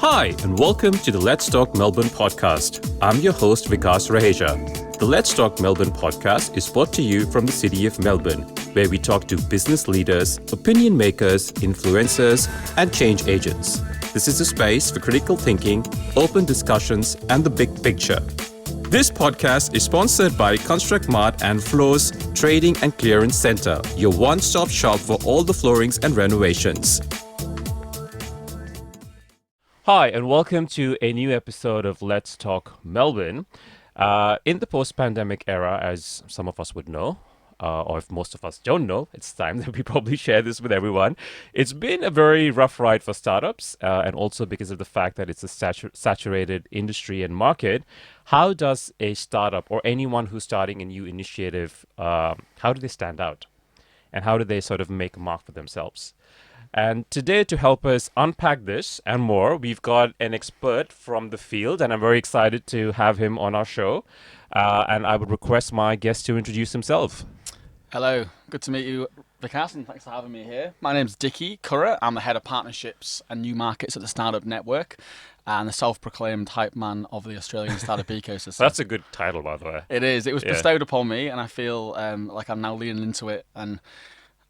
Hi, and welcome to the Let's Talk Melbourne podcast. I'm your host, Vikas Raheja. The Let's Talk Melbourne podcast is brought to you from the city of Melbourne, where we talk to business leaders, opinion makers, influencers, and change agents. This is a space for critical thinking, open discussions, and the big picture. This podcast is sponsored by Construct Mart and Floors Trading and Clearance Centre, your one-stop shop for all the floorings and renovations. Hi, and welcome to a new episode of Let's Talk Melbourne. In the post-pandemic era, as some of us would know, or if most of us don't know, it's time that we probably share this with everyone. It's been a very rough ride for startups, and also because of the fact that it's a saturated industry and market. How does a startup or anyone who's starting a new initiative, how do they stand out? And how do they sort of make a mark for themselves? And today, to help us unpack this and more, we've got an expert from the field, and I'm very excited to have him on our show. And I would request my guest to introduce himself. Hello, good to meet you, Vikas, and thanks for having me here. My name's Dickie Currer. I'm the head of partnerships and new markets at the Startup Network, and the self-proclaimed hype man of the Australian startup ecosystem. That's a good title, by the way. It is. It was bestowed upon me, and I feel like I'm now leaning into it. And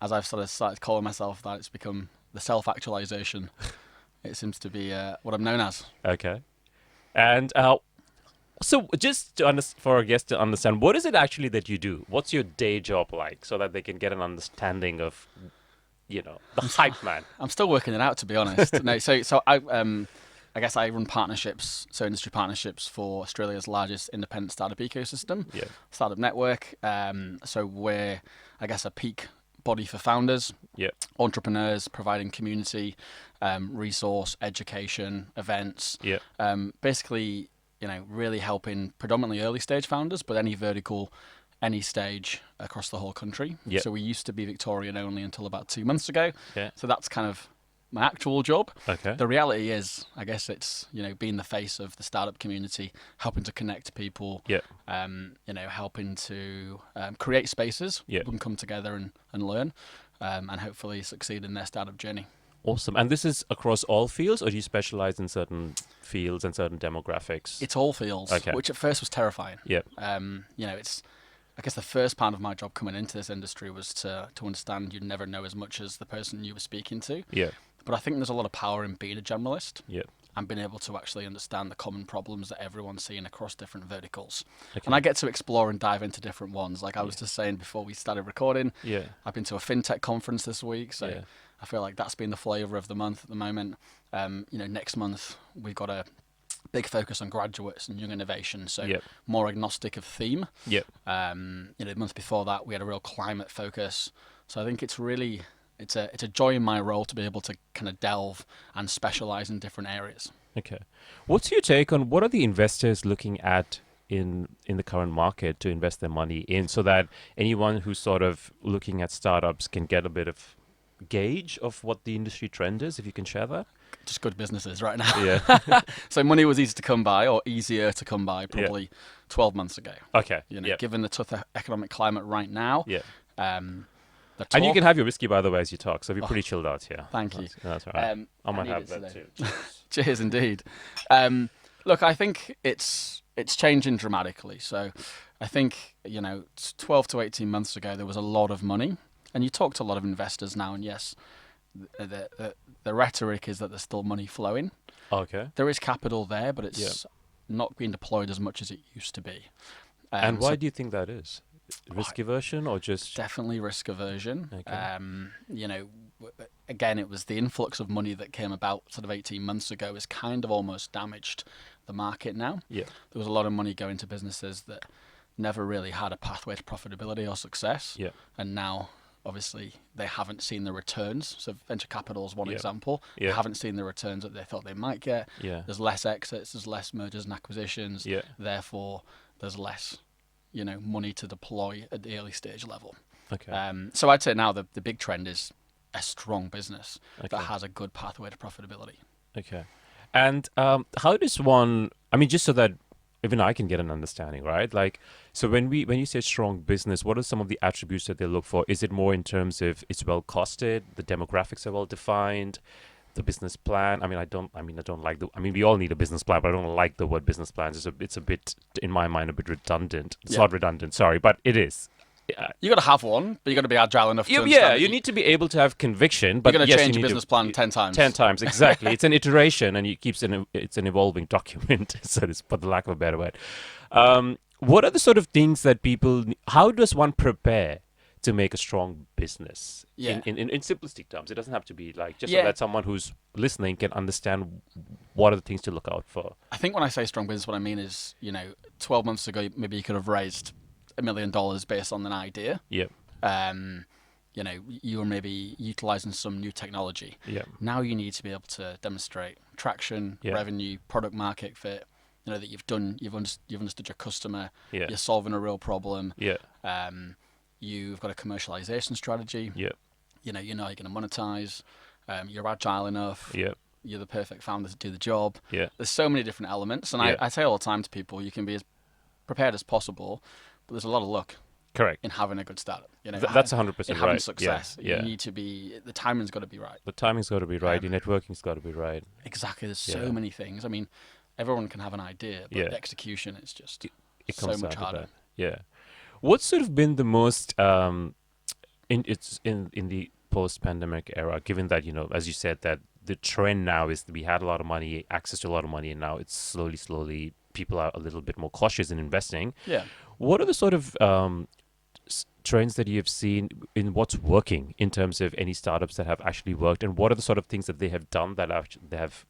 as I've sort of started calling myself that, it's become the self-actualization. It seems to be what I'm known as. Okay. And so just for our guests to understand, what is it actually that you do? What's your day job like, so that they can get an understanding of, the hype man? I'm still working it out, to be honest. No, so I guess I run partnerships, so industry partnerships for Australia's largest independent startup ecosystem, Startup Network. So we're, I guess, a peak body for founders, entrepreneurs, providing community, resource, education, events. Basically, really helping predominantly early stage founders, but any vertical, any stage across the whole country. So we used to be Victorian only until about 2 months ago. So that's kind of my actual job. The reality is, I guess it's, being the face of the startup community, helping to connect people, helping to create spaces people can come together and learn, and hopefully succeed in their startup journey. Awesome. And this is across all fields, or do you specialize in certain fields and certain demographics? It's all fields, which at first was terrifying. It's, I guess the first part of my job coming into this industry was to understand you'd never know as much as the person you were speaking to. But I think there's a lot of power in being a generalist and being able to actually understand the common problems that everyone's seeing across different verticals. And I get to explore and dive into different ones. Like I was just saying before we started recording, I've been to a fintech conference this week, so I feel like that's been the flavour of the month at the moment. Next month we've got a big focus on graduates and young innovation, so more agnostic of theme. The month before that we had a real climate focus. So I think it's really... It's a joy in my role to be able to kind of delve and specialize in different areas. Okay. What's your take on what are the investors looking at in the current market to invest their money in, so that anyone who's sort of looking at startups can get a bit of gauge of what the industry trend is, if you can share that? Just good businesses right now. So money was easy to come by, or easier to come by, probably 12 months ago. Given the tough economic climate right now. And you can have your whiskey, by the way, as you talk, so be pretty chilled out here. Thank you. That's all right. I might have that too. Cheers, indeed. Look, I think it's changing dramatically. So I think, 12 to 18 months ago, there was a lot of money. And you talk to a lot of investors now, and yes, the rhetoric is that there's still money flowing. There is capital there, but it's not being deployed as much as it used to be. And why do you think that is? Risk aversion, or just... Definitely risk aversion. Again, it was the influx of money that came about sort of 18 months ago has kind of almost damaged the market now. There was a lot of money going to businesses that never really had a pathway to profitability or success. And now, obviously, they haven't seen the returns. So venture capital is one example. They haven't seen the returns that they thought they might get. There's less exits, there's less mergers and acquisitions. Therefore, there's less money to deploy at the early stage level. Okay. So I'd say now the big trend is a strong business that Okay. has a good pathway to profitability. Okay. And how does one? I mean, just so that even I can get an understanding, right? Like, so when you say strong business, what are some of the attributes that they look for? Is it more in terms of it's well costed, the demographics are well defined, the business plan? I don't like the. I mean, we all need a business plan, but I don't like the word business plans. It's a bit, in my mind, a bit redundant. It's Yeah. not redundant, sorry, but it is. You got to have one, but you got to be agile enough to Yeah, understand that you need to be able to have conviction, you're but going to yes, you change your need business to plan 10 times. 10 times exactly. It's an iteration, and it's an evolving document. So it's for the lack of a better word. What are the sort of things that people? How does one prepare to make a strong business? Yeah. In simplistic terms, it doesn't have to be like just so Yeah. that someone who's listening can understand what are the things to look out for. I think when I say strong business, what I mean is, 12 months ago, maybe you could have raised $1 million based on an idea. Yeah, You were maybe utilizing some new technology. yeah, Now you need to be able to demonstrate traction, yeah, revenue, product market fit. That you've understood your customer. yeah, You're solving a real problem. yeah, You've got a commercialization strategy. yeah, You know you're going to monetize. You're agile enough. yeah, You're the perfect founder to do the job. yeah. There's so many different elements, and Yeah. I say all the time to people, you can be as prepared as possible, but there's a lot of luck Correct. in having a good startup. That's in 100% having right. success. Yeah, yeah. You need to be the timing's got to be right. The timing's got to be right. The networking's got to be right. Exactly. There's Yeah. so many things. I mean, everyone can have an idea, but Yeah. the execution is just It so comes much down to harder. that. Yeah. What's sort of been the most in the post-pandemic era, given that, as you said, that the trend now is that we had a lot of money, access to a lot of money, and now it's slowly people are a little bit more cautious in investing. Yeah. What are the sort of trends that you have seen in what's working in terms of any startups that have actually worked, and what are the sort of things that they have done that they have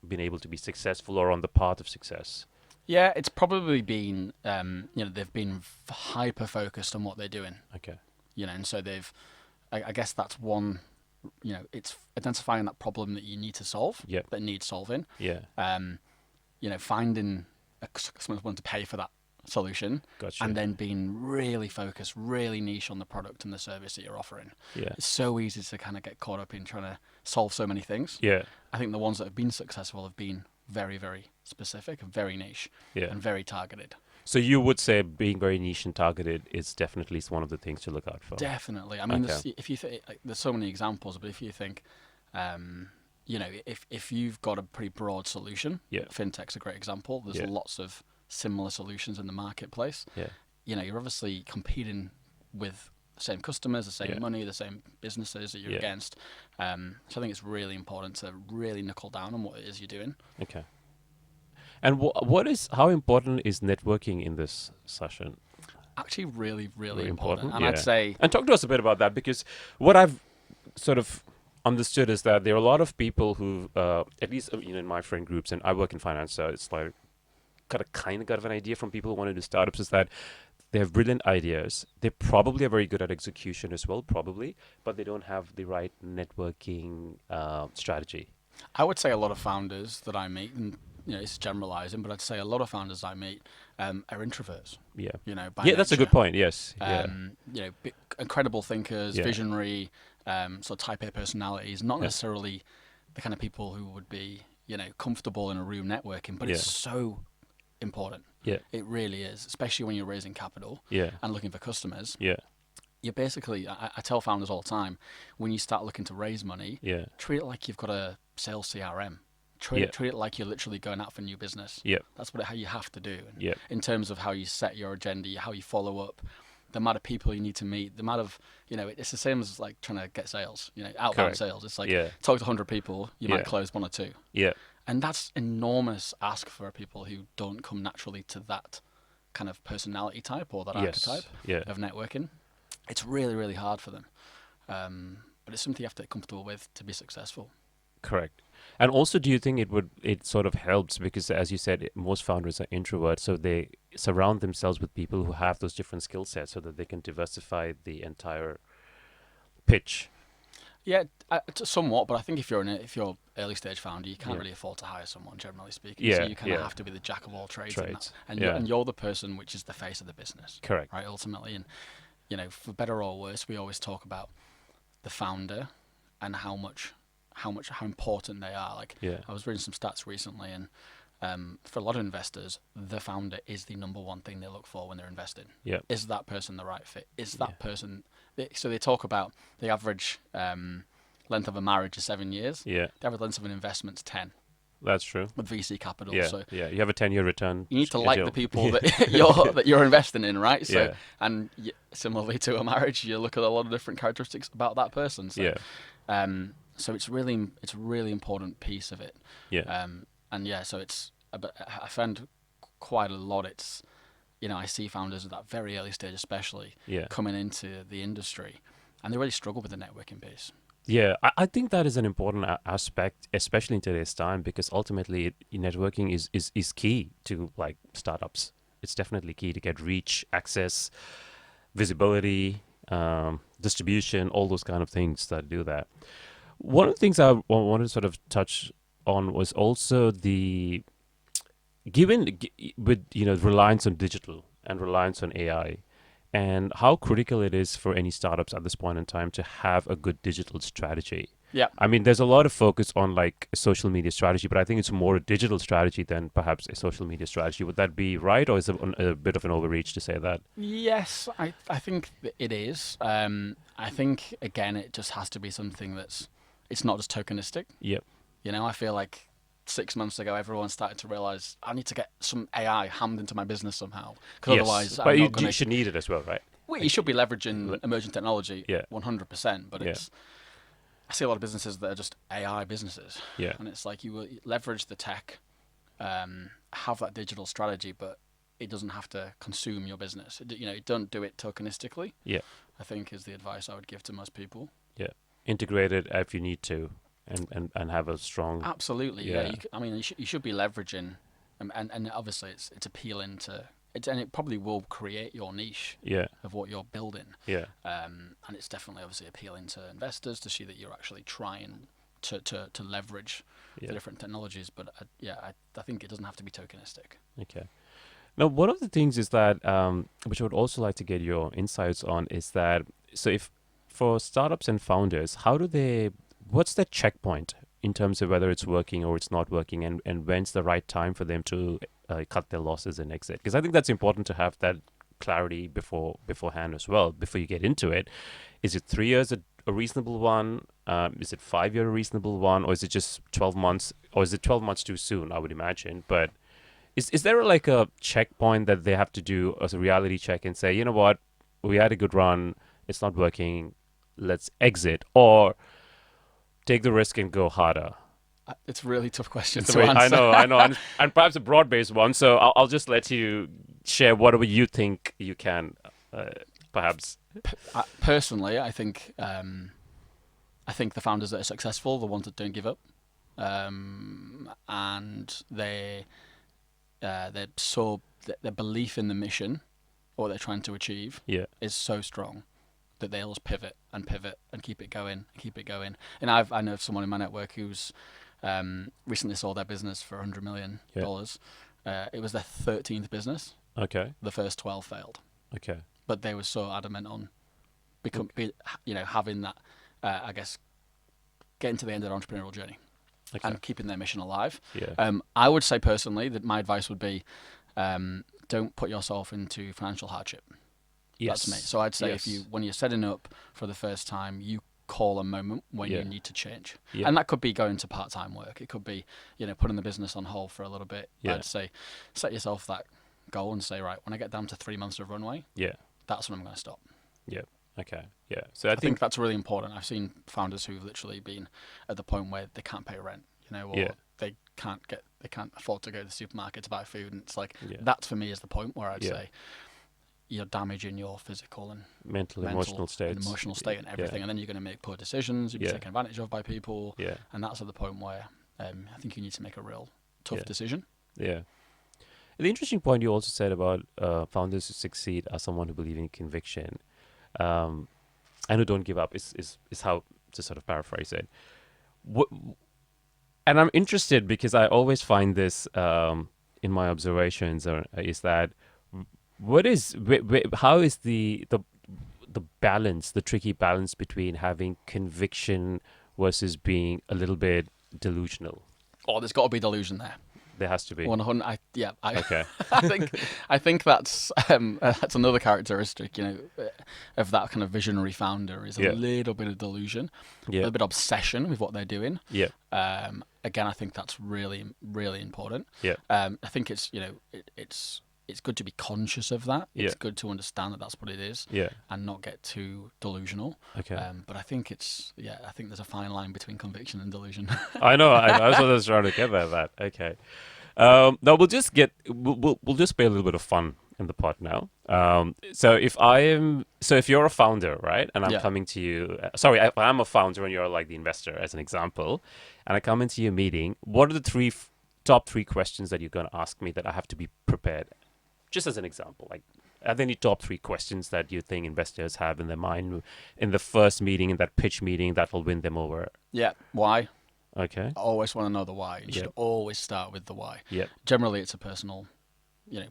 been able to be successful or on the path of success? Yeah, it's probably been, they've been hyper focused on what they're doing, Okay. and so I guess that's one, it's identifying that problem that you need to solve, Yeah. that needs solving, Yeah. finding someone willing to pay for that solution, Gotcha. and then being really focused, really niche on the product and the service that you're offering. Yeah. It's so easy to kind of get caught up in trying to solve so many things. Yeah. I think the ones that have been successful have been very, very specific, very niche, Yeah. and very targeted. So you would say being very niche and targeted is definitely one of the things to look out for. Definitely. I mean, Okay. if you there's so many examples, but if you think, if you've got a pretty broad solution, Yeah. fintech's a great example. There's Yeah. lots of similar solutions in the marketplace. Yeah. You're obviously competing with the same customers, the same Yeah. money, the same businesses that you're Yeah. against. So I think it's really important to really knuckle down on what it is you're doing. Okay. And how important is networking in this session? Actually, really, really Really important. And yeah. I'd say, And talk to us a bit about that, because what I've sort of understood is that there are a lot of people who, at least in my friend groups, and I work in finance, so it's like kind of got an idea from people who want to do startups, is that they have brilliant ideas. They probably are very good at execution as well, probably, but they don't have the right networking strategy. I would say a lot of founders that I meet, and it's generalizing, but I'd say a lot of founders I meet are introverts. Yeah. By Yeah, that's a good nature. point. Yes. Yeah. Incredible thinkers, Yeah. visionary, sort of type A personalities, not Yeah. necessarily the kind of people who would be, comfortable in a room networking, but it's Yeah. so important. Yeah. It really is, especially when you're raising capital Yeah. and looking for customers. Yeah. You're basically, I tell founders all the time, when you start looking to raise money, Yeah. treat it like you've got a sales CRM. Yeah. Treat it like you're literally going out for new business. Yeah. That's how you have to do. And Yeah. in terms of how you set your agenda, how you follow up, the amount of people you need to meet, the amount of, it's the same as like trying to get sales, outbound Correct. sales. It's like Yeah. talk to 100 people, you Yeah. might close one or two. Yeah. And that's enormous ask for people who don't come naturally to that kind of personality type or that Yes. archetype Yeah. of networking. It's really, really hard for them. But it's something you have to get comfortable with to be successful. Correct. And also, do you think it sort of helps because, as you said, most founders are introverts, so they surround themselves with people who have those different skill sets so that they can diversify the entire pitch? Yeah, somewhat. But I think if you're early stage founder, you can't Yeah. really afford to hire someone, generally speaking. Yeah, So you kind of yeah. have to be the jack of all trades, Trades. and Yeah. you're the person which is the face of the business, Correct. right? Ultimately, and for better or worse, we always talk about the founder and how important they are. Like, Yeah. I was reading some stats recently, and for a lot of investors, the founder is the number one thing they look for when they're investing. Yeah. Is that person the right fit? Is that person? So they talk about the average length of a marriage is 7 years. Yeah. The average length of an investment's 10 That's true. with VC capital. Yeah. So Yeah. You have a 10-year return you need to like schedule. the people that you're investing in, right? So, Yeah. and similarly to a marriage, you look at a lot of different characteristics about that person. So, Yeah. so it's a really important piece of it. Yeah. And yeah, so I found quite a lot. I see founders at that very early stage, especially Yeah. coming into the industry, and they really struggle with the networking piece. Yeah, I think that is an important aspect, especially in today's time, because ultimately networking is key to like startups. It's definitely key to get reach, access, visibility, distribution, all those kind of things that do that. One of the things I wanted to sort of touch on was also the with reliance on digital and reliance on AI, and how critical it is for any startups at this point in time to have a good digital strategy. Yeah. I mean, there's a lot of focus on like a social media strategy, but I think it's more a digital strategy than perhaps a social media strategy. Would that be right, or is it a bit of an overreach to say that? Yes, I think it is. I think again, it just has to be something it's not just tokenistic. Yep. I feel like 6 months ago, everyone started to realize I need to get some AI hammed into my business somehow, because Yes, otherwise, but I'm you, not going you to. should need it as well, right? Well, you should be leveraging emerging technology, Yeah. 100%. But Yeah. I see a lot of businesses that are just AI businesses, Yeah. and it's like you will leverage the tech, have that digital strategy, but it doesn't have to consume your business. Don't do it tokenistically. Yeah. I think is the advice I would give to most people. Yeah. Integrate it if you need to, and have a strong. Absolutely, Yeah. You should be leveraging, and obviously it's appealing to it, and it probably will create your niche Yeah. of what you're building. Yeah. And it's definitely obviously appealing to investors to see that you're actually trying to leverage Yeah. the different technologies. But I think it doesn't have to be tokenistic. Okay. Now, one of the things is that, which I would also like to get your insights on, is that so if for startups and founders, what's the checkpoint in terms of whether it's working or it's not working, and when's the right time for them to cut their losses and exit? Because I think that's important to have that clarity beforehand as well, before you get into it. Is it 3 years a reasonable one? Is it 5 year a reasonable one? Or is it just 12 months? Or is it 12 months too soon, I would imagine? But is there like a checkpoint that they have to do as a reality check and say, you know what, we had a good run, it's not working, let's exit, or take the risk and go harder? It's a really tough question It's to answer. I know, and perhaps a broad-based one. So I'll just let you share whatever you think you can, perhaps. Personally, I think the founders that are successful, the ones that don't give up, and their belief in the mission or what they're trying to achieve is so strong that they'll just pivot and keep it going and keep it going. And I know of someone in my network who's recently sold their business for $100 million. It was their 13th business. Okay. The first 12 failed. Okay. But they were so adamant on having that, I guess, getting to the end of their entrepreneurial journey and keeping their mission alive. Yeah. I would say personally that my advice would be, don't put yourself into financial hardship. Yes. That's me. So I'd say when you're setting up for the first time, you call a moment when Yeah. you need to change. Yeah. And that could be going to part-time work. It could be, putting the business on hold for a little bit. Yeah. I'd say set yourself that goal and say, right, when I get down to 3 months of runway, that's when I'm going to stop. Yeah. Okay. Yeah. So I think that's really important. I've seen founders who've literally been at the point where they can't pay rent, or they can't afford to go to the supermarket to buy food, and it's like that for me is the point where I'd say you're damaging your physical and mental emotional state and everything, and then you're going to make poor decisions. You'll be taken advantage of by people, and that's at the point where I think you need to make a real tough decision. Yeah. The interesting point you also said about founders who succeed are someone who believe in conviction, and who don't give up is how to sort of paraphrase it. And I'm interested because I always find this in my observations is that how is the the balance, the tricky balance between having conviction versus being a little bit delusional? Oh, there's got to be delusion there. There has to be. 100. Okay. I think that's another characteristic, of that kind of visionary founder is a little bit of delusion, a Yeah. little bit of obsession with what they're doing. Yeah. Again, I think that's really, really important. Yeah. I think it's it's good to be conscious of that. It's Yeah. good to understand that that's what it is, Yeah. and not get too delusional. Okay. But I think I think there's a fine line between conviction and delusion. I know. That's what I was trying to get at. That. Okay. No, we'll just play a little bit of fun in the pod now. So if you're a founder, right, and I'm Yeah. coming to you, sorry, if I'm a founder and you're like the investor, as an example, and I come into your meeting, what are the top three questions that you're going to ask me that I have to be prepared? Just as an example, like, are there any top three questions that you think investors have in their mind in the first meeting, in that pitch meeting, that will win them over? Yeah. Why? Okay. I always want to know the why. You should Yep. always start with the why. Yep. Generally, it's a personal,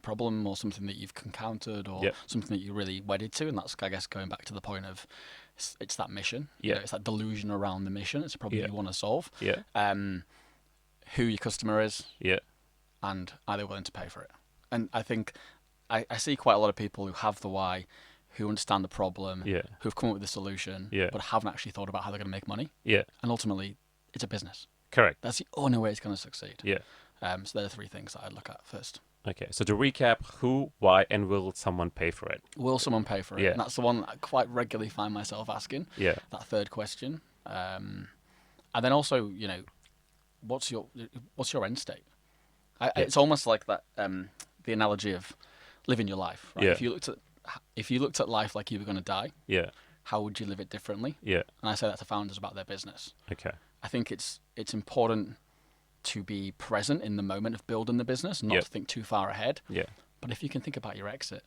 problem or something that you've encountered or Yep. something that you're really wedded to, and that's, I guess, going back to the point of it's that mission. Yeah. It's that delusion around the mission. It's a problem Yeah. you want to solve. Yeah. Who your customer is, Yeah. and are they willing to pay for it? And I think I see quite a lot of people who have the why, who understand the problem, Yeah. who've come up with the solution, Yeah. but haven't actually thought about how they're going to make money. Yeah. And ultimately, it's a business. Correct. That's the only way it's going to succeed. Yeah. So they're the three things that I'd look at first. Okay. So to recap, who, why, and will someone pay for it? Will someone pay for it? Yeah. And that's the one that I quite regularly find myself asking. Yeah. That third question. And then also, what's your end state? It's almost like that. The analogy of living your life. Right? Yeah. If you looked at life like you were going to die, Yeah. how would you live it differently? Yeah. And I say that to founders about their business. Okay. I think it's important to be present in the moment of building the business, not Yeah. to think too far ahead. Yeah. But if you can think about your exit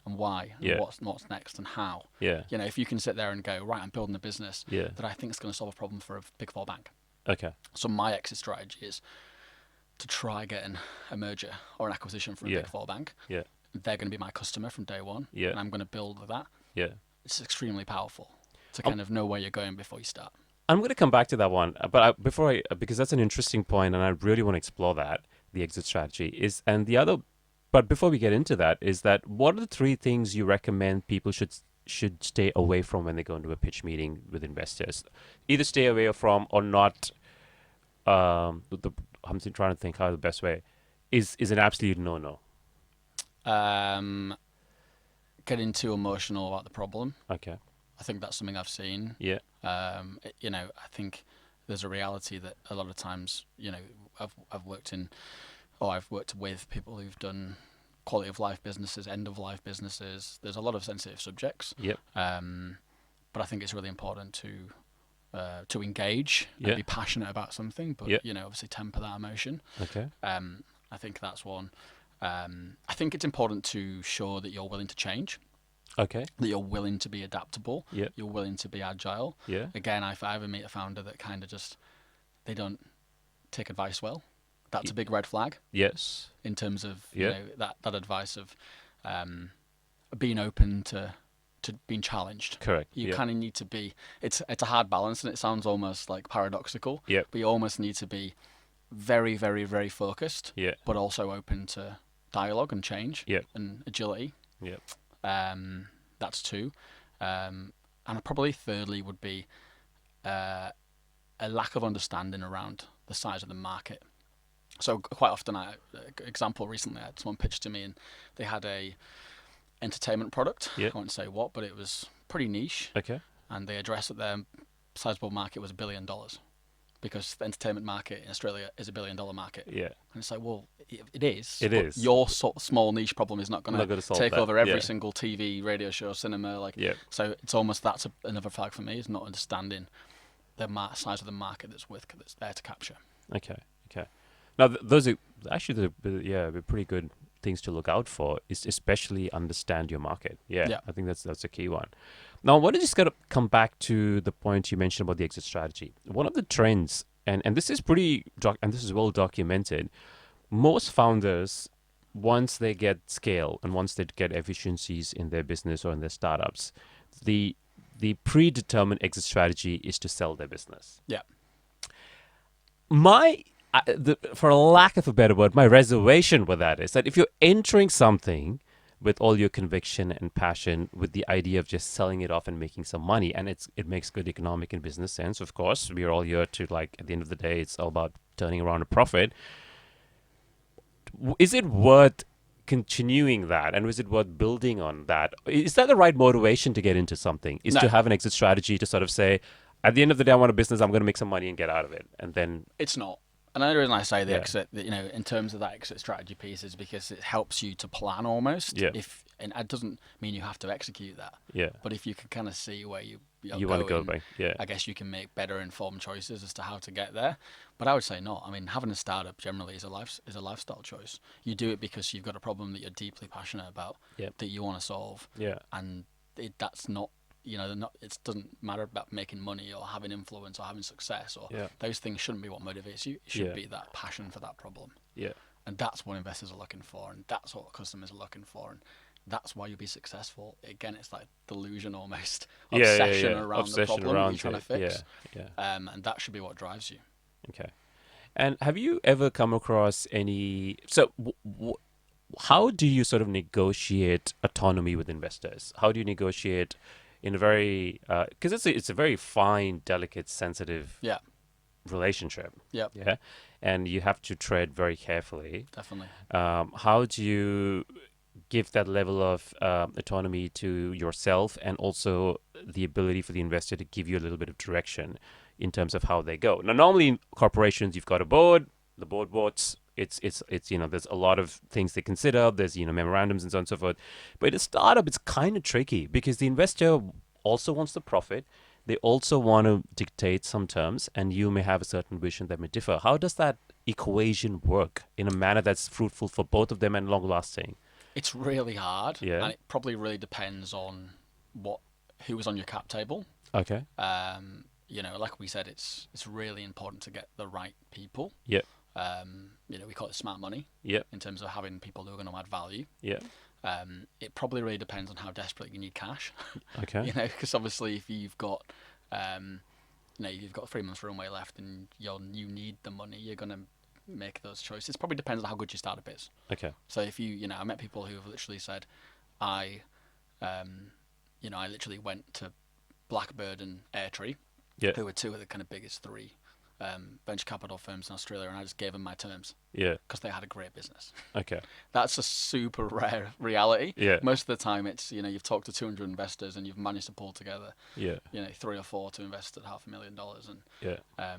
and why, and Yeah. what's next and how, Yeah. if you can sit there and go, right, I'm building a business Yeah. that I think is going to solve a problem for a Big Four bank. Okay. So my exit strategy is to try getting a merger or an acquisition for a Yeah. Big Four bank. Yeah. They're going to be my customer from day one, Yeah. and I'm going to build that. Yeah. It's extremely powerful to kind of know where you're going before you start. I'm going to come back to that one, but because that's an interesting point, and I really want to explore that, the exit strategy but before we get into that, is that what are the three things you recommend people should stay away from when they go into a pitch meeting with investors? Either stay away from or not. I'm trying to think how the best way is an absolute no. Getting too emotional about the problem. Okay. I think that's something I've seen. Yeah. I think there's a reality that a lot of times, I've worked with people who've done quality of life businesses, end of life businesses. There's a lot of sensitive subjects. Yep. But I think it's really important to engage Yeah. and be passionate about something, but Yeah. obviously temper that emotion. Okay. I think that's one. I think it's important to show that you're willing to change, Okay. that you're willing to be adaptable, Yeah. you're willing to be agile. Yeah. Again, if I ever meet a founder that kind of they don't take advice well, that's a big red flag Yes. in terms of Yeah. that advice of being open to being challenged. Correct. You Yeah. kind of need to be. It's a hard balance, and it sounds almost like paradoxical. Yeah. But you almost need to be very, very, very focused, Yeah. but also open to dialogue and change Yeah. and agility. Yeah. That's two. And probably thirdly would be a lack of understanding around the size of the market. So quite often, example recently, I had someone pitch to me, and they had a entertainment product. Yeah. I won't say what, but it was pretty niche, Okay. and they addressed that their sizable market was $1 billion, because the entertainment market in Australia is $1 billion market. Yeah. And it's like, well, it is. It but is. Your small niche problem is not going Not gonna to solve take that. over every Yeah. single TV, radio show, cinema. Yeah. So it's almost that's another flag for me, is not understanding the size of the market that's there to capture. Okay. Okay. Now, those are actually they're pretty good things to look out for. Is especially understand your market. Yeah. Yeah. I think that's a key one. Now, I want to just come back to the point you mentioned about the exit strategy. One of the trends, and this is this is well documented. Most founders, once they get scale and once they get efficiencies in their business or in their startups, the predetermined exit strategy is to sell their business. Yeah. For lack of a better word, my reservation with that is that if you're entering something with all your conviction and passion, with the idea of just selling it off and making some money, and it makes good economic and business sense, of course, we're all here to, like, at the end of the day, it's all about turning around a profit. Is it worth continuing that, and is it worth building on that? Is that the right motivation to get into something? Is No. to have an exit strategy to sort of say, at the end of the day, I want a business, I'm going to make some money and get out of it, and then It's not. And the only reason I say the Yeah. exit, in terms of that exit strategy piece, is because it helps you to plan almost. Yeah. And it doesn't mean you have to execute that. yeah, But if you can kind of see where you're you want to go going, by I guess you can make better informed choices as to how to get there. But I would say not. I mean, having a startup generally is a lifestyle choice. You do it because you've got a problem that you're deeply passionate about, Yeah. that you want to solve, Yeah. and that's not. It doesn't matter about making money or having influence or having success, or Yeah. those things shouldn't be what motivates you. It should Yeah. be that passion for that problem, Yeah. and that's what investors are looking for, and that's what customers are looking for, and that's why you'll be successful. Again, it's like delusion almost, obsession around Obsession the problem around that you're trying to it. fix, Yeah. and that should be what drives you. Okay. And have you ever come across any? So, how do you sort of negotiate autonomy with investors? How do you negotiate in a very because it's a very fine, delicate, sensitive Yeah, relationship. yeah, Yeah, and you have to tread very carefully. definitely. How do you give that level of autonomy to yourself, and also the ability for the investor to give you a little bit of direction in terms of how they go? Now, normally in corporations, you've got a board. The board votes. It's there's a lot of things they consider. There's memorandums and so on and so forth. But in a startup, it's kind of tricky because the investor also wants the profit. They also want to dictate some terms, and you may have a certain vision that may differ. How does that equation work in a manner that's fruitful for both of them and long lasting? It's really hard, Yeah. and it probably really depends on who was on your cap table. Okay. Like we said, it's really important to get the right people. Yeah. We call it smart money. Yeah. In terms of having people who are going to add value. Yeah. It probably really depends on how desperate you need cash. Okay. Because obviously if you've got, you've got 3 months runway left and you need the money, you're going to make those choices. It probably depends on how good your startup is. Okay. So if I met people who have literally said, I literally went to Blackbird and Airtree, Yeah. who were two of the kind of biggest three venture capital firms in Australia, and I just gave them my terms Yeah. because they had a great business. Okay. That's a super rare reality. Yeah. Most of the time, it's you've talked to 200 investors and you've managed to pull together Yeah. 3 or 4 to invest at $500,000, and Yeah.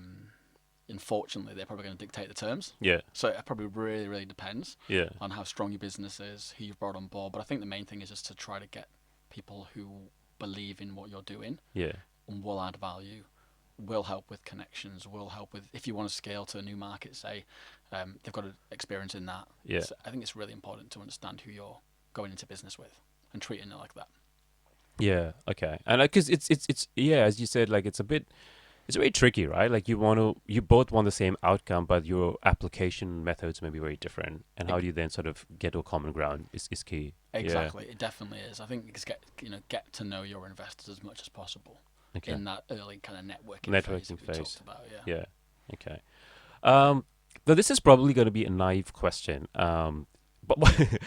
unfortunately, they're probably going to dictate the terms. Yeah. So it probably really, really depends Yeah. on how strong your business is, who you've brought on board. But I think the main thing is just to try to get people who believe in what you're doing Yeah. and will add value, will help with connections, will help with, if you want to scale to a new market, say, they've got experience in that. Yeah. So I think it's really important to understand who you're going into business with and treating it like that. Yeah. Okay. And because it's as you said, like it's very tricky, right? Like you both want the same outcome, but your application methods may be very different. And how do you then sort of get to a common ground is key. Exactly. It definitely is. I think it's get to know your investors as much as possible. Okay. In that early kind of networking phase. We talked about, Yeah. Okay. Now this is probably going to be a naive question. But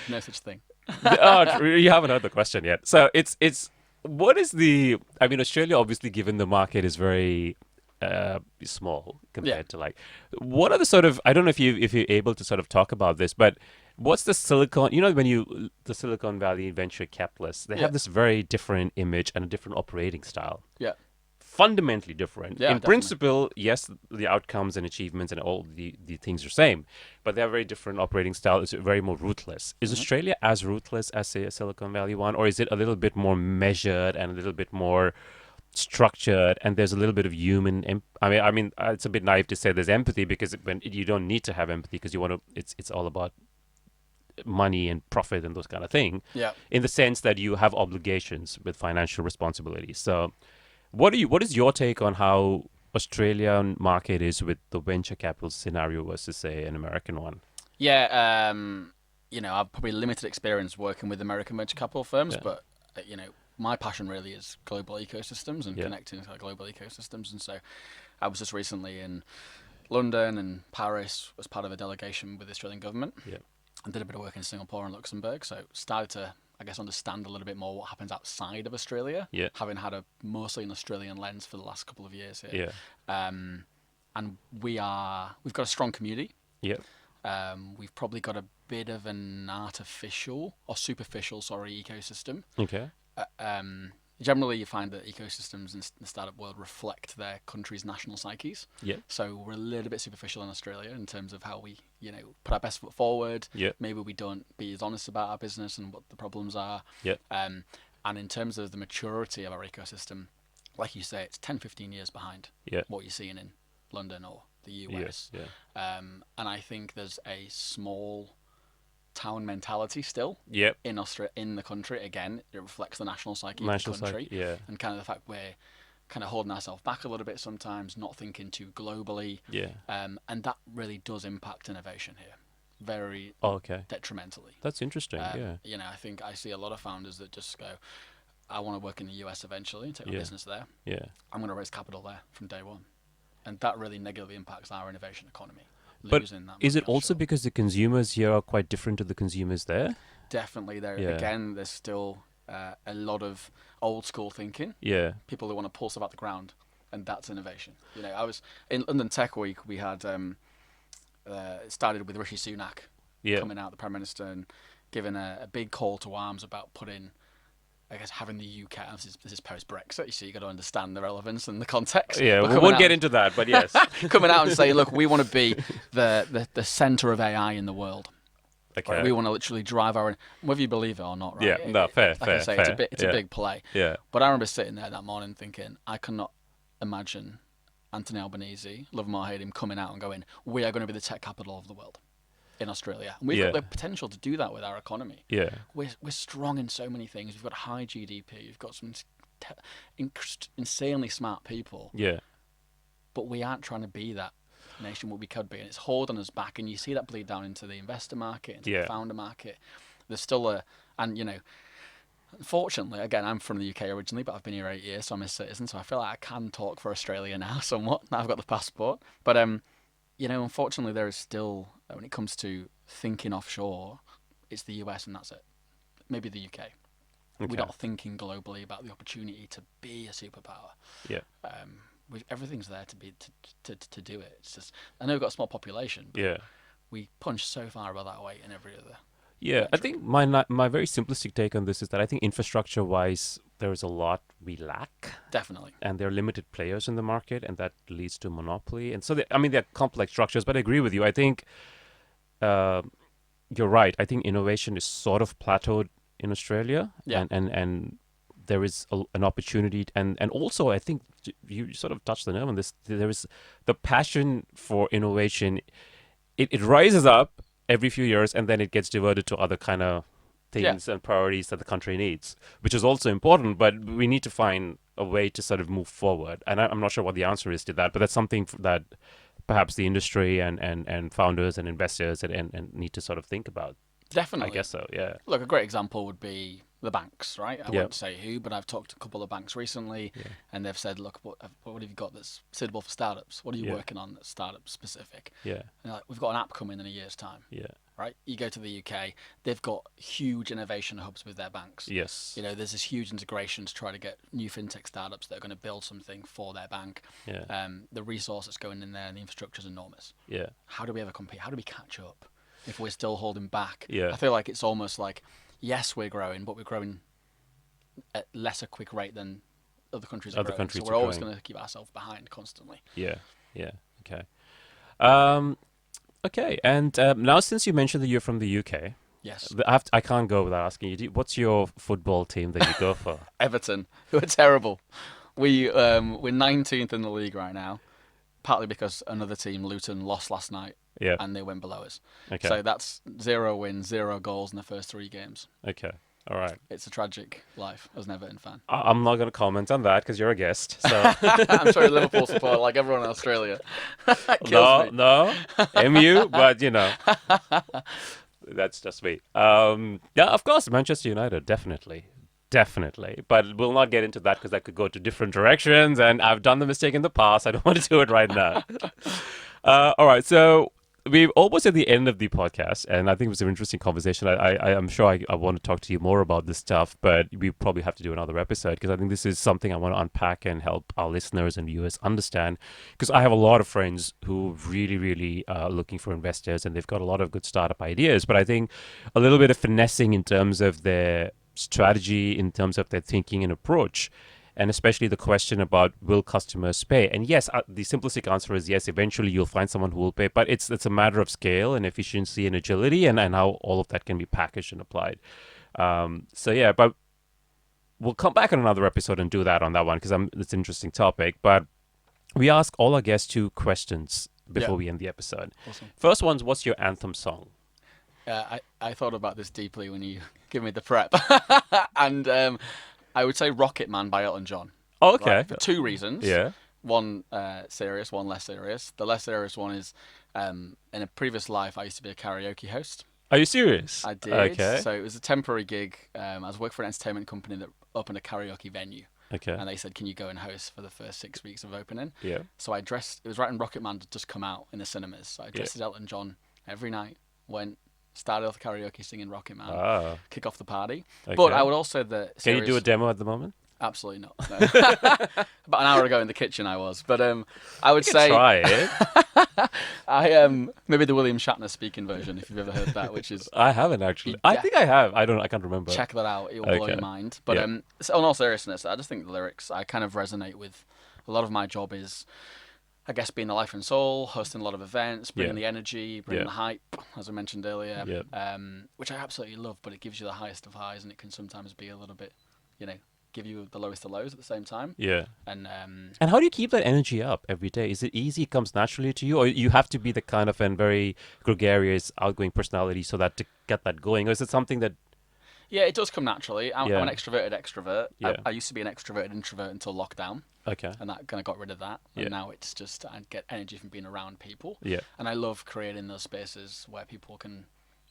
no such thing. You haven't heard the question yet. So it's what is Australia, obviously, given the market is very small compared to what are the sort of, I don't know if you're able to sort of talk about this, but what's the the Silicon Valley venture capitalists, they have this very different image and a different operating style. Yeah. Fundamentally different. Yeah, In definitely. principle, yes, the outcomes and achievements and all the things are same, but they have very different operating style. It's very more ruthless. Is Australia as ruthless as, say, a Silicon Valley one, or is it a little bit more measured and a little bit more structured, and there's a little bit of human I mean it's a bit naive to say there's empathy, because when you don't need to have empathy, because you want to, it's all about money and profit and those kind of thing, in the sense that you have obligations with financial responsibility. So what is your take on how Australian market is with the venture capital scenario versus, say, an American one? Yeah, I've probably limited experience working with American venture capital firms, but my passion really is global ecosystems and connecting to global ecosystems. And so I was just recently in London and Paris, was part of a delegation with the Australian government, and did a bit of work in Singapore and Luxembourg. So started to, I guess, understand a little bit more what happens outside of Australia, having had a mostly an Australian lens for the last couple of years here. And we've got a strong community. We've probably got a bit of an artificial or superficial, ecosystem. Generally, you find that ecosystems in the startup world reflect their country's national psyches. So we're a little bit superficial in Australia in terms of how we, put our best foot forward. Maybe we don't be as honest about our business and what the problems are. And in terms of the maturity of our ecosystem, like you say, it's 10, 15 years behind what you're seeing in London or the US. And I think there's a small town mentality still in the country. Again, it reflects the national psyche of the country, and kind of the fact we're kind of holding ourselves back a little bit sometimes, not thinking too globally, and that really does impact innovation here very detrimentally. That's interesting. I think I see a lot of founders that just go, I want to work in the US eventually and take my business there. I'm going to raise capital there from day one, and that really negatively impacts our innovation economy. But is it also because the consumers here are quite different to the consumers there? Definitely. Again, there's still a lot of old school thinking. People who want to pull stuff out the ground, and that's innovation. I was in London Tech Week. We had it started with Rishi Sunak coming out, the Prime Minister, and giving a big call to arms about having the UK. This is post-Brexit, so you got to understand the relevance and the context. We won't get into that, but yes. Coming out and saying, look, we want to be the centre of AI in the world. Right? We want to literally drive whether you believe it or not, right? Fair. It's a big play. But I remember sitting there that morning thinking, I cannot imagine Anthony Albanese, love him or hate him, coming out and going, we are going to be the tech capital of the world in Australia. And we've got the potential to do that with our economy. We're strong in so many things. We've got high GDP. We've got some insanely smart people. But we aren't trying to be that nation what we could be, and it's holding us back. And you see that bleed down into the investor market, into the founder market. There's still unfortunately, again, I'm from the UK originally, but I've been here 8 years, so I'm a citizen. So I feel like I can talk for Australia now somewhat. Now I've got the passport. But unfortunately, there is still, when it comes to thinking offshore, it's the US and that's it. Maybe the UK. We're not thinking globally about the opportunity to be a superpower. Everything's there to do it. It's just, I know we've got a small population, but we punch so far above that weight in every other. I think my very simplistic take on this is that I think infrastructure-wise, there is a lot we lack. Definitely. And there are limited players in the market, and that leads to monopoly. And so, they're complex structures, but I agree with you. I think you're right. I think innovation is sort of plateaued in Australia. And there is an opportunity. And also, I think you sort of touched the nerve on this. There is the passion for innovation. It rises up every few years, and then it gets diverted to other kind of things and priorities that the country needs, which is also important, but we need to find a way to sort of move forward. And I'm not sure what the answer is to that, but that's something that perhaps the industry and founders and investors and need to sort of think about. Definitely. I guess so, Look, a great example would be the banks, right? I won't say who, but I've talked to a couple of banks recently, and they've said, look, what have you got that's suitable for startups? What are you working on that's startup specific? And like, we've got an app coming in a year's time. Right? You go to the UK, they've got huge innovation hubs with their banks. There's this huge integration to try to get new fintech startups that are going to build something for their bank. The resource that's going in there and the infrastructure is enormous. How do we ever compete? How do we catch up if we're still holding back? I feel like it's almost like, yes, we're growing, but we're growing at less a quick rate than other countries are growing. So we're always going to keep ourselves behind constantly. Okay. Okay, and now since you mentioned that you're from the UK, I can't go without asking you, what's your football team that you go for? Everton, who are terrible. We're 19th in the league right now, partly because another team, Luton, lost last night, and they went below us. So that's 0 wins, 0 goals in the first 3 games. Okay, all right. It's a tragic life as an Everton fan. I'm not going to comment on that because you're a guest. So I'm sure Liverpool supporter like everyone in Australia. No, MU, but that's just me. Of course, Manchester United, definitely. Definitely. But we'll not get into that because that could go to different directions. And I've done the mistake in the past. I don't want to do it right now. All right. So we're almost at the end of the podcast. And I think it was an interesting conversation. I'm sure I want to talk to you more about this stuff, but we probably have to do another episode because I think this is something I want to unpack and help our listeners and viewers understand. Because I have a lot of friends who really, really looking for investors and they've got a lot of good startup ideas. But I think a little bit of finessing in terms of their strategy, in terms of their thinking and approach, and especially the question about will customers pay. And yes, the simplistic answer is yes, eventually you'll find someone who will pay, but it's a matter of scale and efficiency and agility, and how all of that can be packaged and applied. So yeah, but we'll come back on another episode and do that on that one because it's an interesting topic. But we ask all our guests 2 questions before we end the episode. Awesome. First one's, what's your anthem song? I thought about this deeply when you give me the prep, and I would say Rocket Man by Elton John. Oh, okay. Right, for 2 reasons. Yeah. One serious, one less serious. The less serious one is in a previous life, I used to be a karaoke host. Are you serious? I did. Okay. So it was a temporary gig. I was working for an entertainment company that opened a karaoke venue. Okay. And they said, can you go and host for the first 6 weeks of opening? Yeah. So I dressed, it was right when Rocket Man had just come out in the cinemas. So I dressed as Elton John every night, started off the karaoke singing Rocket Man, kick off the party. Okay. But I would also Can you do a demo at the moment? Absolutely not. No. About an hour ago in the kitchen I was, but I would say try it. I maybe the William Shatner speaking version if you've ever heard that, which is I haven't actually. I think I have. I can't remember. check that out. It will blow your mind. But so in all seriousness, I just think the lyrics I kind of resonate with. A lot of my job is, I guess, being the life and soul, hosting a lot of events, bringing the energy, bringing the hype, as I mentioned earlier, which I absolutely love. But it gives you the highest of highs, and it can sometimes be a little bit, give you the lowest of lows at the same time. Yeah. And how do you keep that energy up every day? Is it easy? It comes naturally to you, or you have to be the kind of a very gregarious, outgoing personality so that to get that going, or is it something that? Yeah, it does come naturally. I'm an extroverted extrovert. Yeah. I used to be an extroverted introvert until lockdown. Okay. And that kind of got rid of that. And now it's just I get energy from being around people. Yeah. And I love creating those spaces where people can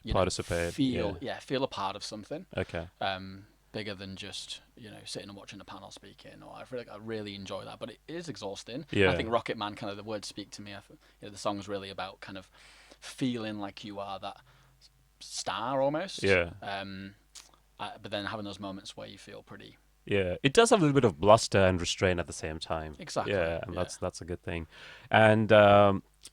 participate. Feel a part of something. Okay. Bigger than just sitting and watching a panel speaking. Or I really enjoy that, but it is exhausting. Yeah. I think Rocket Man, kind of the words speak to me. The song's really about kind of feeling like you are that star almost. Yeah. But then having those moments where you feel pretty. Yeah, it does have a little bit of bluster and restraint at the same time. Exactly. Yeah, and that's a good thing. And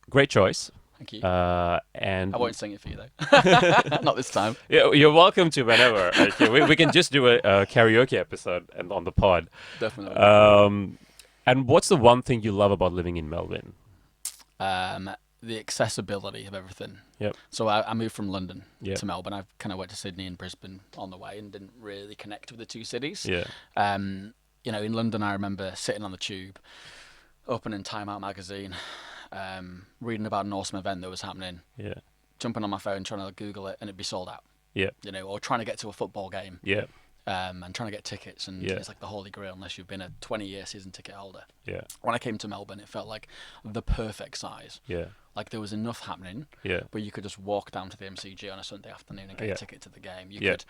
great choice. Thank you. And I won't sing it for you though. Not this time. Yeah, you're welcome to whenever. Okay, we can just do a karaoke episode on the pod. Definitely. And what's the one thing you love about living in Melbourne? The accessibility of everything. Yep. So I moved from London to Melbourne. I kind of went to Sydney and Brisbane on the way and didn't really connect with the 2 cities. Yeah. In London, I remember sitting on the tube, opening Time Out magazine, reading about an awesome event that was happening. Yeah. Jumping on my phone, trying to Google it, and it'd be sold out. Yeah. Or trying to get to a football game. Yeah. And trying to get tickets, and it's like the holy grail unless you've been a 20-year season ticket holder. Yeah. When I came to Melbourne, it felt like the perfect size. Yeah. Like there was enough happening. Yeah. Where you could just walk down to the MCG on a Sunday afternoon and get a ticket to the game. You'd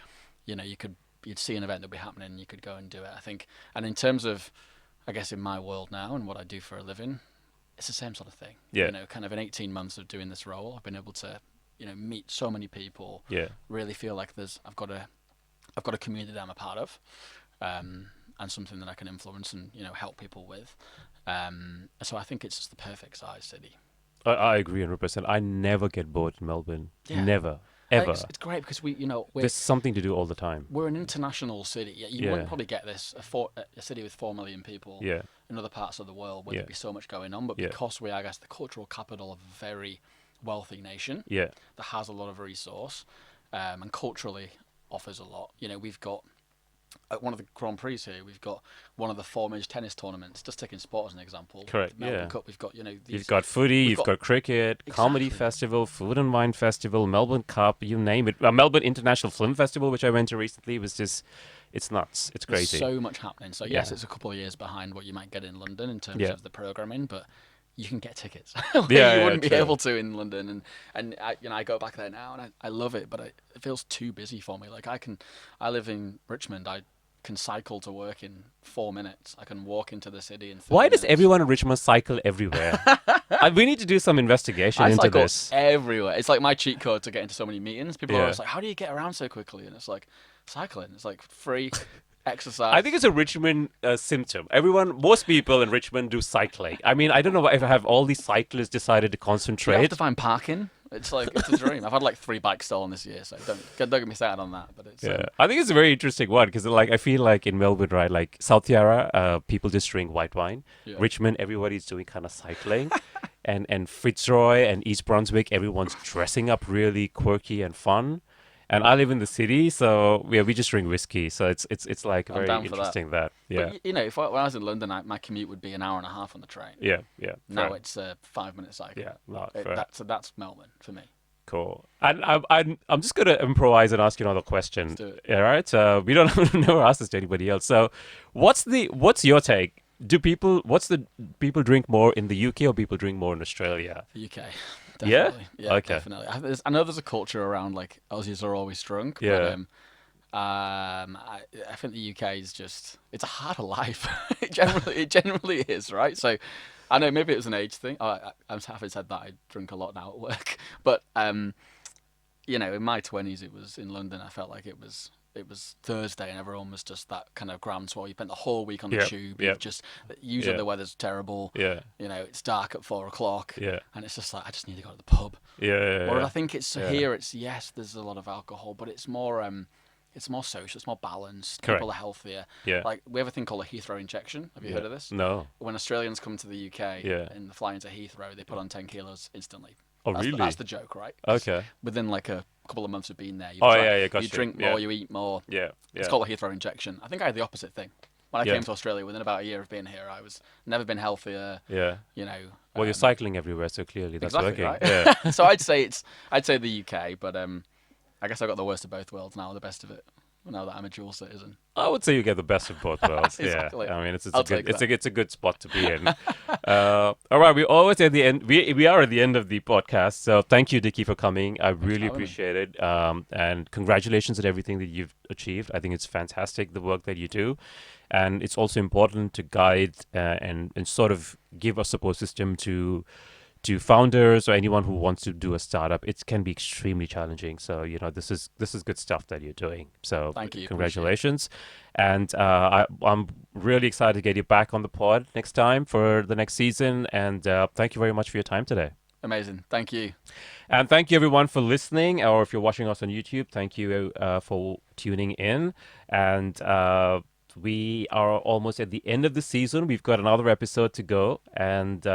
see an event that'd be happening, and you could go and do it. I think, and in terms of, I guess, in my world now and what I do for a living, it's the same sort of thing. Yeah. Kind of in 18 months of doing this role, I've been able to, meet so many people. Yeah. Really feel like I've got a community that I'm a part of, and something that I can influence and help people with. So I think it's just the perfect size city. I agree 100%. I never get bored in Melbourne. Yeah. Never. Ever. It's great because there's something to do all the time. We're an international city. You wouldn't probably get this a city with 4 million people in other parts of the world where there'd be so much going on. But because we are, I guess, the cultural capital of a very wealthy nation that has a lot of resource and culturally offers a lot. We've got at one of the Grand Prix here, we've got one of the 4 major tennis tournaments. Just taking sport as an example. Correct. Melbourne Cup. We've got you've got footy, you've got cricket, comedy festival, food and wine festival, Melbourne Cup, you name it. Melbourne International Film Festival, which I went to recently, was just it's nuts. It's crazy. There's so much happening. So yes, it's a couple of years behind what you might get in London in terms of the programming, but you can get tickets you wouldn't be able to in London, and I go back there now and I love it, but it feels too busy for me. Like I live in Richmond. I can cycle to work in 4 minutes. I can walk into the city in 30 Why does minutes. everyone in Richmond cycle everywhere? We need to do some investigation I into cycle this. everywhere. It's like my cheat code to get into so many meetings. People are Yeah. always like, how do you get around so quickly? And it's like, cycling. It's like free exercise. I think it's a Richmond symptom. Most people in Richmond do cycling. I mean, I don't know if have all these cyclists decided to you concentrate. have to find parking. It's like, it's a dream. I've had like 3 bikes stolen this year, so don't get me started on that. But it's Yeah, I think it's a very interesting one because, like, I feel like in Melbourne, right, like South Yarra, people just drink white wine. Yeah. Richmond, everybody's doing kind of cycling, and Fitzroy and East Brunswick, everyone's dressing up really quirky and fun. And I live in the city, so yeah, we just drink whiskey. So it's like I'm very down for that. interesting that. Yeah, But, you know, when I was in London, my commute would be an hour and a half on the train. yeah. Now fair. it's a 5-minute cycle. Yeah, no, fair. That's Melbourne for me. Cool. And I'm just gonna improvise and ask you another question. Let's do it. All right. We don't never ask this to anybody else. So, what's your take? What's the people drink more in the UK or people drink more in Australia? The UK. Yeah? Definitely. Yeah, Okay. definitely. I know there's a culture around like Aussies are always drunk. Yeah. But, I think the UK is it's a harder life. It generally is, right? So I know maybe it was an age thing. I'm having said that I drink a lot now at work. But you know, in my 20s, it was in London. I felt like it was Thursday and everyone was just that kind of groundswell. You spent the whole week on the tube. Yep. Usually Yeah. the weather's terrible. Yeah. You know, it's dark at 4 o'clock. Yeah. And it's just like, I just need to go to the pub. Yeah. Whereas I think it's Yeah. here. It's yes, there's a lot of alcohol, but it's more social. It's more balanced. Correct. People are healthier. Yeah. Like we have a thing called a Heathrow injection. Have you heard of this? No. When Australians come to the UK Yeah. and fly into Heathrow, they put on 10 kilos instantly. Oh, That's really? That's the joke, right? 'Cause Okay. Within like a couple of months of being there, you Gotcha. you drink more, you eat more. Yeah. It's called a Heathrow injection. I think I had the opposite thing. When I Yeah. came to Australia, within about a year of being here, I was never been healthier. Yeah. You know. Well, you're cycling everywhere, so clearly that's Exactly, working. right? Yeah. So I'd say the UK, but I guess I got the worst of both worlds now, the best of it. Now that I'm a dual citizen. I would say you get the best of both worlds. Exactly. Yeah, I mean it's I'll a good take that. it's a good spot to be in. All right, we always at the end. We are at the end of the podcast. So thank you, Dickie, for coming. I really having me. appreciate it. And congratulations on everything that you've achieved. I think it's fantastic the work that you do, and it's also important to guide and sort of give a support system to founders or anyone who wants to do a startup. It can be extremely challenging. So, you know, this is good stuff that you're doing. So Thank you. congratulations. And I'm really excited to get you back on the pod next time for the next season. And thank you very much for your time today. Amazing. Thank you. And thank you everyone for listening, or if you're watching us on YouTube, thank you for tuning in. And we are almost at the end of the season. We've got another episode to go. And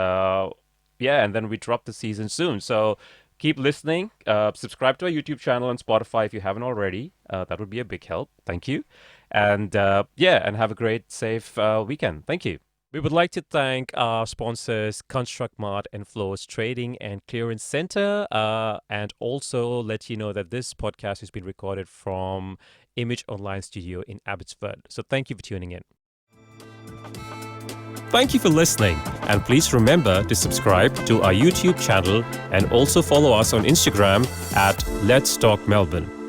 and then we drop the season soon. So keep listening. Subscribe to our YouTube channel and Spotify if you haven't already. That would be a big help. Thank you. And and have a great, safe weekend. Thank you. We would like to thank our sponsors, Construct Mart and Floors Trading and Clearance Center, and also let you know that this podcast has been recorded from Image Online Studio in Abbotsford. So thank you for tuning in. Thank you for listening, and please remember to subscribe to our YouTube channel and also follow us on Instagram at Let's Talk Melbourne.